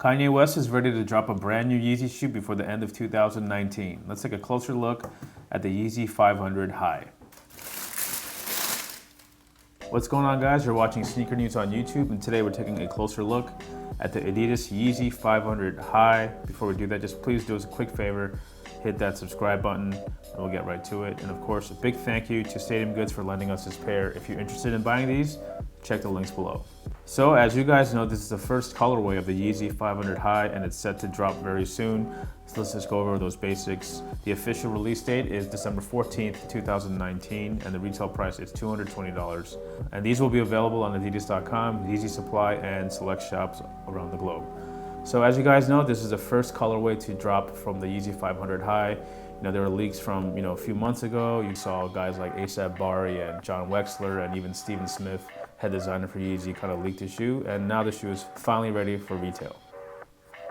Kanye West is ready to drop a brand new Yeezy shoe before the end of 2019. Let's take a closer look at the Yeezy 500 High. What's going on, guys? You're watching Sneaker News on YouTube, and today we're taking a closer look at the Adidas Yeezy 500 High. Before we do that, just please do us a quick favor, hit that subscribe button, and we'll get right to it. And of course, a big thank you to Stadium Goods for lending us this pair. If you're interested in buying these, check the links below. So as you guys know, this is the first colorway of the Yeezy 500 High, and it's set to drop very soon. So let's just go over those basics. The official release date is December 14th, 2019, and the retail price is $220. And these will be available on adidas.com, Yeezy Supply, and select shops around the globe. So as you guys know, this is the first colorway to drop from the Yeezy 500 High. You know, there were leaks from, a few months ago. You saw guys like A$AP Bari and John Wexler and even Steven Smith, head designer for Yeezy, kind of leaked the shoe, and now the shoe is finally ready for retail.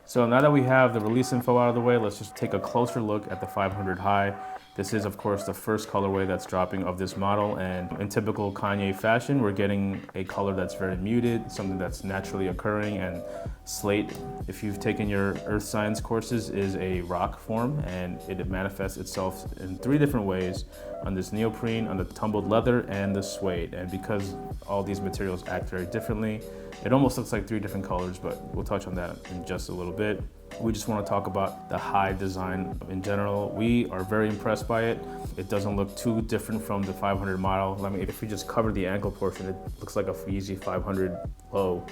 So now that we have the release info out of the way, let's just take a closer look at the 500 High. This is, of course, the first colorway that's dropping of this model, and in typical Kanye fashion, we're getting a color that's very muted, something that's naturally occurring. And Slate, if you've taken your earth science courses, is a rock form, and it manifests itself in three different ways: on this neoprene, on the tumbled leather, and the suede. And because all these materials act very differently, it almost looks like three different colors, but we'll touch on that in just a little bit. We just want to talk about the High design in general. We are very impressed by it. It doesn't look too different from the 500 model. I mean, if we just cover the ankle portion, it looks like a Yeezy 500 low.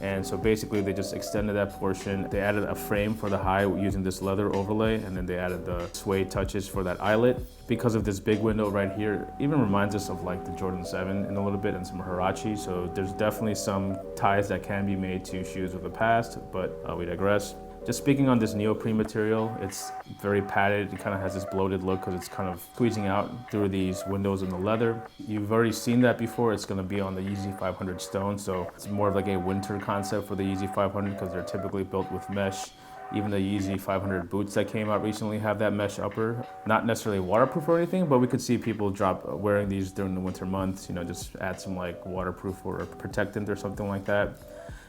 And so basically they just extended that portion. They added a frame for the High using this leather overlay, and then they added the suede touches for that eyelet. Because of this big window right here, it even reminds us of like the Jordan 7 in a little bit, and some Huarache. So there's definitely some ties that can be made to shoes of the past, but we digress. Just speaking on this neoprene material, it's very padded. It kind of has this bloated look because it's kind of squeezing out through these windows in the leather. You've already seen that before. It's going to be on the Yeezy 500 Stone, so it's more of like a winter concept for the Yeezy 500 because they're typically built with mesh. Even the Yeezy 500 boots that came out recently have that mesh upper. Not necessarily waterproof or anything, but we could see people wearing these during the winter months, just add some like waterproof or protectant or something like that.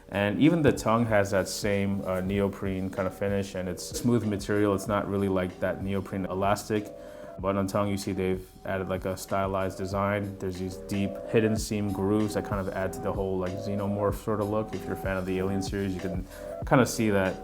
And even the tongue has that same neoprene kind of finish, and it's smooth material. It's not really like that neoprene elastic. But on tongue, you see they've added like a stylized design. There's these deep hidden seam grooves that kind of add to the whole like xenomorph sort of look. If you're a fan of the Alien series, you can kind of see that,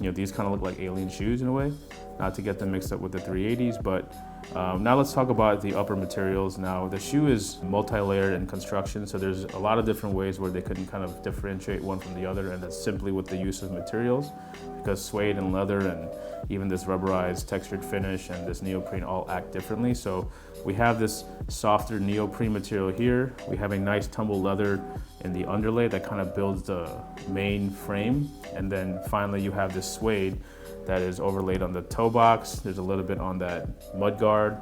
these kind of look like alien shoes in a way. Not to get them mixed up with the 380s, but now let's talk about the upper materials. Now the shoe is multi-layered in construction, so there's a lot of different ways where they can kind of differentiate one from the other, and that's simply with the use of materials, because suede and leather and even this rubberized textured finish and this neoprene all act differently. So we have this softer neoprene material here. We have a nice tumbled leather in the underlay that kind of builds the main frame, and then finally you have this suede that is overlaid on the toe box. There's a little bit on that mud guard,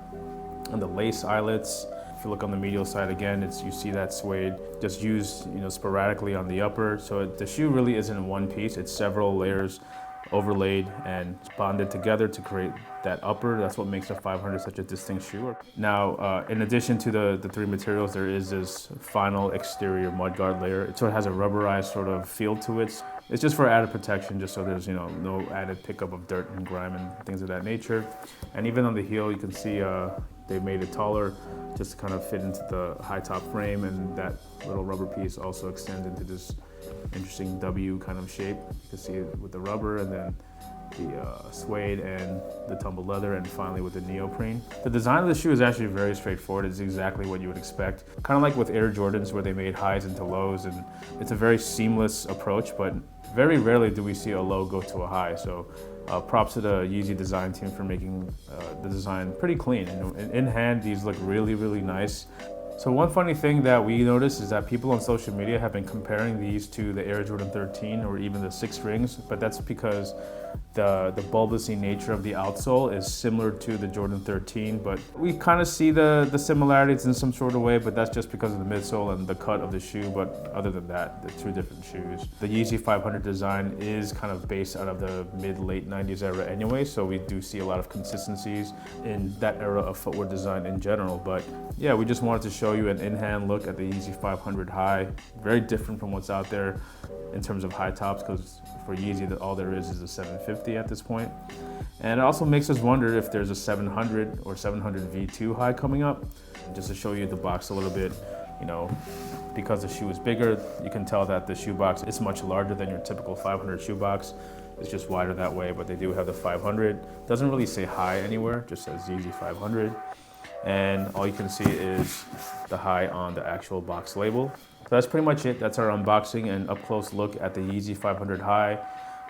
on the lace eyelets. If you look on the medial side again, you see that suede just used sporadically on the upper. So the shoe really isn't in one piece. It's several layers overlaid and bonded together to create that upper. That's what makes the 500 such a distinct shoe. Now, in addition to the three materials, there is this final exterior mudguard layer. So it has a rubberized sort of feel to it. It's just for added protection, just so there's no added pickup of dirt and grime and things of that nature. And even on the heel, you can see they made it taller just to kind of fit into the high top frame, and that little rubber piece also extends into this interesting W kind of shape. You can see it with the rubber, and then the suede and the tumbled leather, and finally with the neoprene. The design of the shoe is actually very straightforward. It's exactly what you would expect. Kind of like with Air Jordans, where they made highs into lows, and it's a very seamless approach, but very rarely do we see a low go to a high. So props to the Yeezy design team for making the design pretty clean. And in hand, these look really, really nice. So one funny thing that we noticed is that people on social media have been comparing these to the Air Jordan 13 or even the 6 rings, but that's because the bulbousy nature of the outsole is similar to the Jordan 13, but we kind of see the similarities in some sort of way, but that's just because of the midsole and the cut of the shoe. But other than that, they're two different shoes. The Yeezy 500 design is kind of based out of the mid-late 90s era anyway, so we do see a lot of consistencies in that era of footwear design in general. But yeah, we just wanted to show show you an in-hand look at the Yeezy 500 high. Very different from what's out there in terms of high tops, because for Yeezy, all there is a 750 at this point. And it also makes us wonder if there's a 700 or 700 V2 high coming up. Just to show you the box a little bit, you know, because the shoe is bigger, you can tell that the shoe box is much larger than your typical 500 shoe box. It's just wider that way, but they do have the 500. Doesn't really say high anywhere, just says Yeezy 500. And all you can see is the high on the actual box label. So that's pretty much it. That's our unboxing and up close look at the Yeezy 500 high.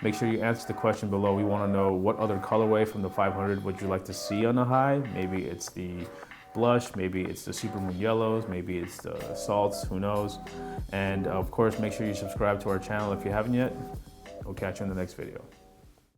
Make sure you answer the question below. We want to know what other colorway from the 500 would you like to see on the high. Maybe it's the blush, maybe it's the supermoon yellows, maybe it's the salts, who knows. And of course, make sure you subscribe to our channel if you haven't yet. We'll catch you in the next video.